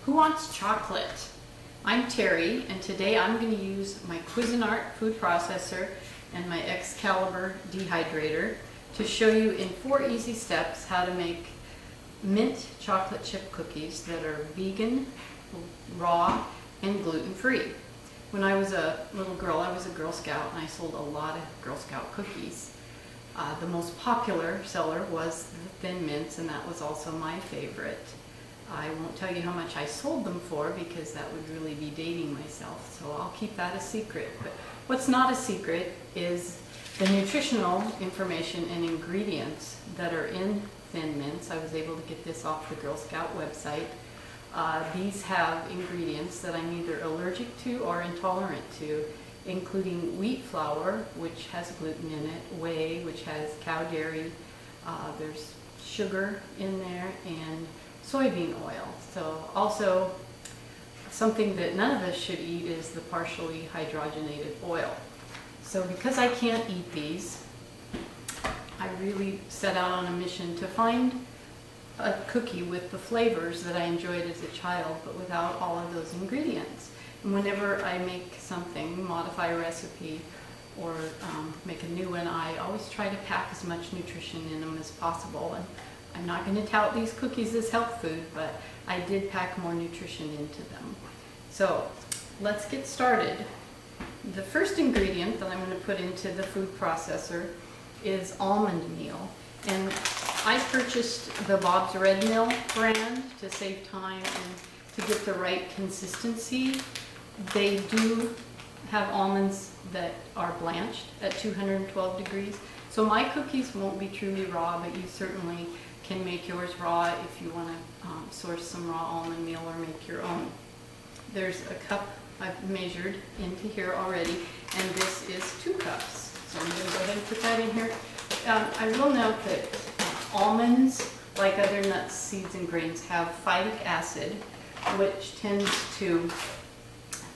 Who wants chocolate? I'm Terri, and today I'm going to use my Cuisinart food processor and my Excalibur dehydrator to show you in 4 easy steps how to make mint chocolate chip cookies that are vegan, raw, and gluten-free. When I was a little girl, I was a Girl Scout, and I sold a lot of Girl Scout cookies. The most popular seller was the Thin Mints, and that was also my favorite. I won't tell you how much I sold them for because that would really be dating myself, so I'll keep that a secret. But what's not a secret is the nutritional information and ingredients that are in Thin Mints. I was able to get this off the Girl Scout website. These have ingredients that I'm either allergic to or intolerant to, including wheat flour, which has gluten in it, whey, which has cow dairy, there's sugar in there, and soybean oil. So also something that none of us should eat is the partially hydrogenated oil. So because I can't eat these, I really set out on a mission to find a cookie with the flavors that I enjoyed as a child, but without all of those ingredients. And whenever I make something, modify a recipe, or make a new one, I always try to pack as much nutrition in them as possible. And I'm not going to tout these cookies as health food, but I did pack more nutrition into them. So let's get started. The first ingredient that I'm going to put into the food processor is almond meal. And I purchased the Bob's Red Mill brand to save time and to get the right consistency. They do have almonds that are blanched at 212 degrees. So my cookies won't be truly raw, but you certainly can make yours raw if you want to source some raw almond meal or make your own. There's a cup I've measured into here already, and this is 2 cups. So I'm going to go ahead and put that in here. I will note that almonds, like other nuts, seeds, and grains, have phytic acid, which tends to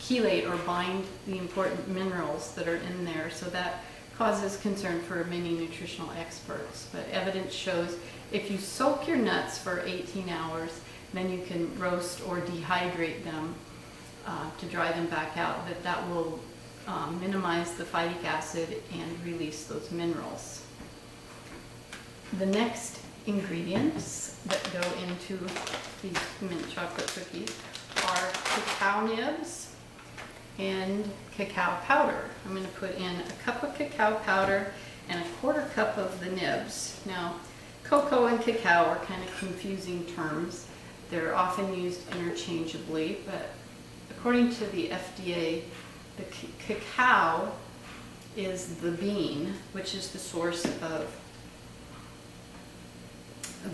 chelate or bind the important minerals that are in there. So that causes concern for many nutritional experts. But evidence shows if you soak your nuts for 18 hours, then you can roast or dehydrate them to dry them back out, that will minimize the phytic acid and release those minerals. The next ingredients that go into these mint chocolate cookies are cacao nibs and cacao powder. I'm going to put in a cup of cacao powder and 1/4 cup of the nibs. Now, cocoa and cacao are kind of confusing terms. They're often used interchangeably, but according to the FDA, the cacao is the bean, which is the source of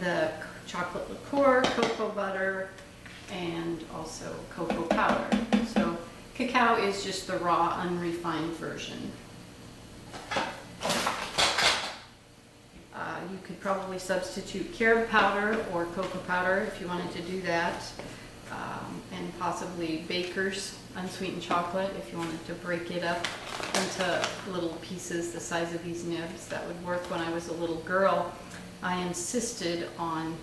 the chocolate liqueur, cocoa butter, and also cocoa powder. So cacao is just the raw, unrefined version. You could probably substitute carob powder or cocoa powder if you wanted to do that, and possibly Baker's unsweetened chocolate if you wanted to break it up into little pieces the size of these nibs. That would work. When I was a little girl, I insisted on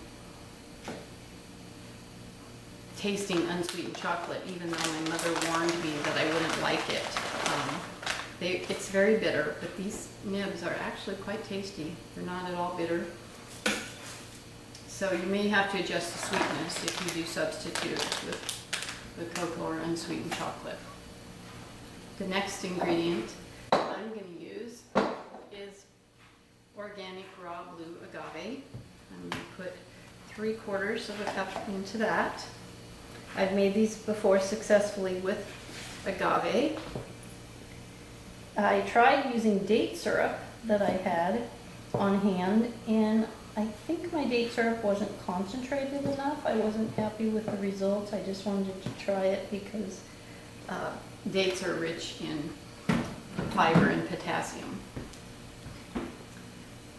tasting unsweetened chocolate, even though my mother warned me that I wouldn't like it. It's very bitter, but these nibs are actually quite tasty. They're not at all bitter. So you may have to adjust the sweetness if you do substitute with cocoa or unsweetened chocolate. The next ingredient I'm going to use is organic raw blue agave. I'm going to put 3/4 of a cup into that. I've made these before successfully with agave. I tried using date syrup that I had on hand, and I think my date syrup wasn't concentrated enough. I wasn't happy with the results. I just wanted to try it because dates are rich in fiber and potassium.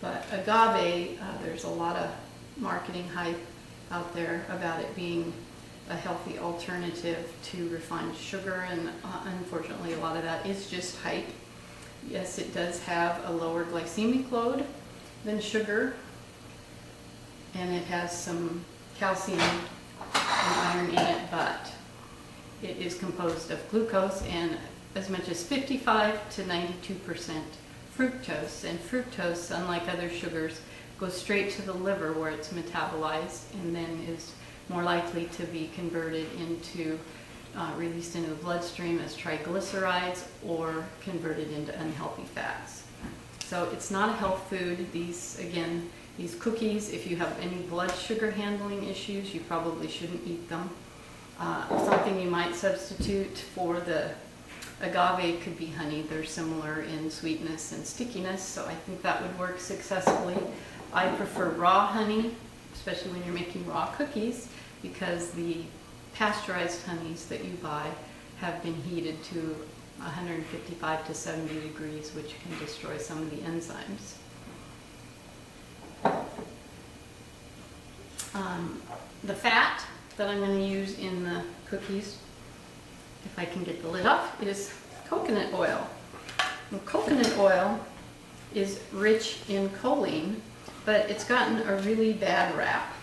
But agave, there's a lot of marketing hype out there about it being a healthy alternative to refined sugar, and unfortunately a lot of that is just hype. Yes, it does have a lower glycemic load than sugar, and it has some calcium iron in it, but it is composed of glucose and as much as 55 to 92% fructose. And fructose, unlike other sugars, goes straight to the liver where it's metabolized and then is more likely to be converted into, released into the bloodstream as triglycerides or converted into unhealthy fats. So it's not a health food. These cookies, if you have any blood sugar handling issues, you probably shouldn't eat them. Something you might substitute for the agave could be honey. They're similar in sweetness and stickiness, so I think that would work successfully. I prefer raw honey, especially when you're making raw cookies, because the pasteurized honeys that you buy have been heated to 155 to 70 degrees, which can destroy some of the enzymes. The fat that I'm going to use in the cookies, if I can get the lid off, is coconut oil. And coconut oil is rich in choline, but it's gotten a really bad rap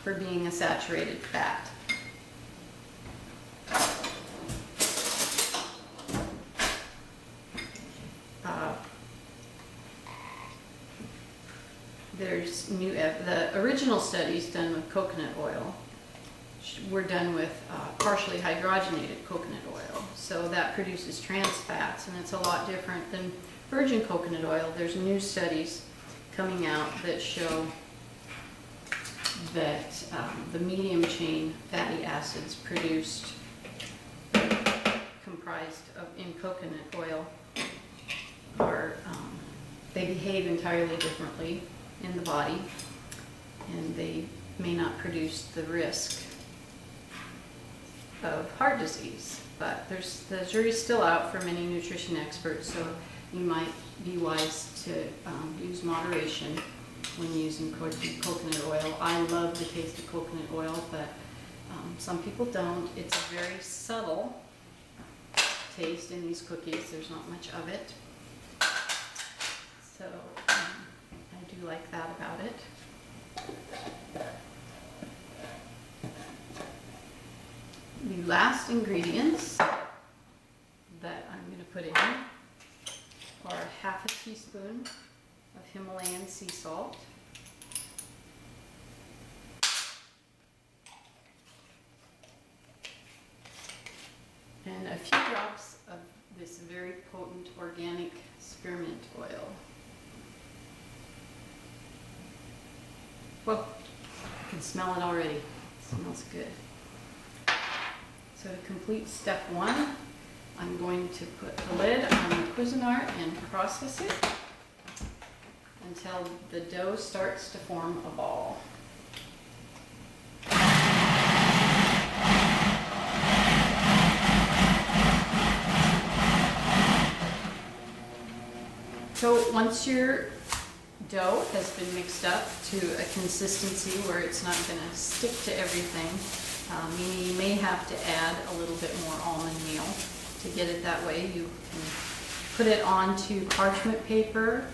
for being a saturated fat. The original studies done with coconut oil were done with partially hydrogenated coconut oil. So that produces trans fats, and it's a lot different than virgin coconut oil. There's new studies coming out that show that the medium chain fatty acids produced, comprised of in coconut oil, are they behave entirely differently in the body, and they may not produce the risk of heart disease. But the jury's still out for many nutrition experts, so you might be wise to use moderation when using coconut oil. I love the taste of coconut oil, but some people don't. It's a very subtle taste in these cookies. There's not much of it. So I do like that about it. The last ingredients that I'm going to put in are half a teaspoon of Himalayan sea salt, and a few drops of this very potent organic spearmint oil. Well, I can smell it already. It smells good. So to complete step one, I'm going to put the lid on the Cuisinart and process it until the dough starts to form a ball. So once your dough has been mixed up to a consistency where it's not going to stick to everything, meaning you may have to add a little bit more almond meal to get it that way. You can put it onto parchment paper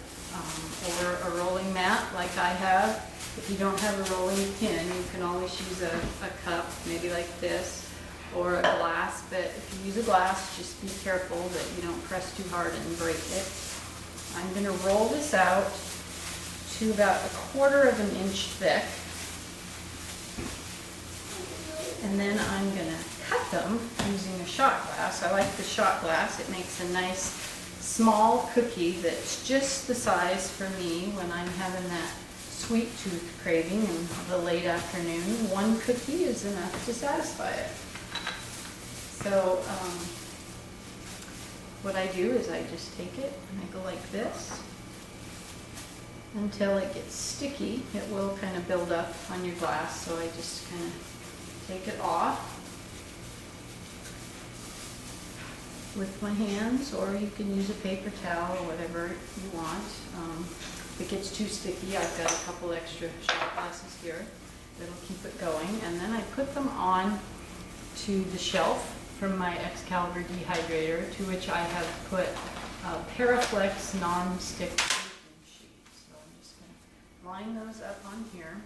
or a rolling mat like I have. If you don't have a rolling pin, you can always use a cup, maybe like this, or a glass. But if you use a glass, just be careful that you don't press too hard and break it. I'm going to roll this out to about 1/4 of an inch thick. And then I'm going to cut them using a shot glass. I like the shot glass. It makes a nice small cookie that's just the size for me when I'm having that sweet tooth craving in the late afternoon. One cookie is enough to satisfy it. So what I do is I just take it and I go like this until it gets sticky. It will kind of build up on your glass, so I just kind of take it off with my hands, or you can use a paper towel or whatever you want. If it gets too sticky, I've got a couple extra shot glasses here that'll keep it going. And then I put them on to the shelf from my Excalibur dehydrator, to which I have put Paraflex non-stick baking sheets. So I'm just going to line those up on here.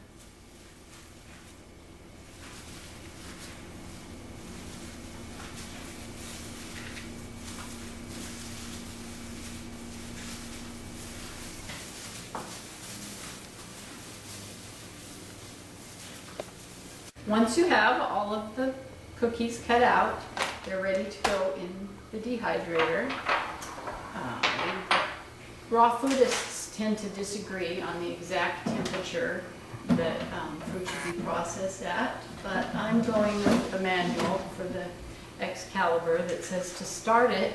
Once you have all of the cookies cut out, they're ready to go in the dehydrator. Raw foodists tend to disagree on the exact temperature that food should be processed at, but I'm going with the manual for the Excalibur that says to start it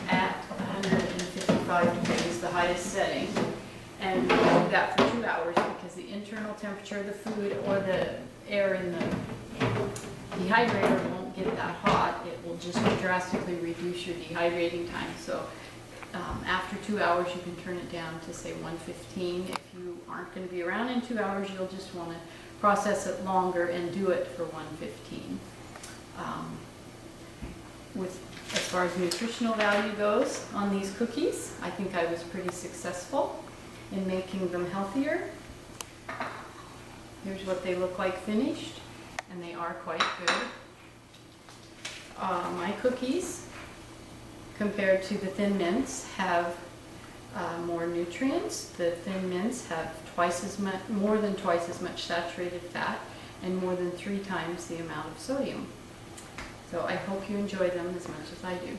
at 155 degrees, the highest setting, and do that for 2 hours because the internal temperature of the food or the air in the dehydrator won't get that hot. It will just drastically reduce your dehydrating time. So after 2 hours, you can turn it down to say 115. If you aren't going to be around in 2 hours, you'll just want to process it longer and do it for 115. As far as nutritional value goes on these cookies, I think I was pretty successful in making them healthier. Here's what they look like finished, and they are quite good. My cookies, compared to the Thin Mints, have more nutrients. The Thin Mints have more than twice as much saturated fat and more than 3 times the amount of sodium. So I hope you enjoy them as much as I do.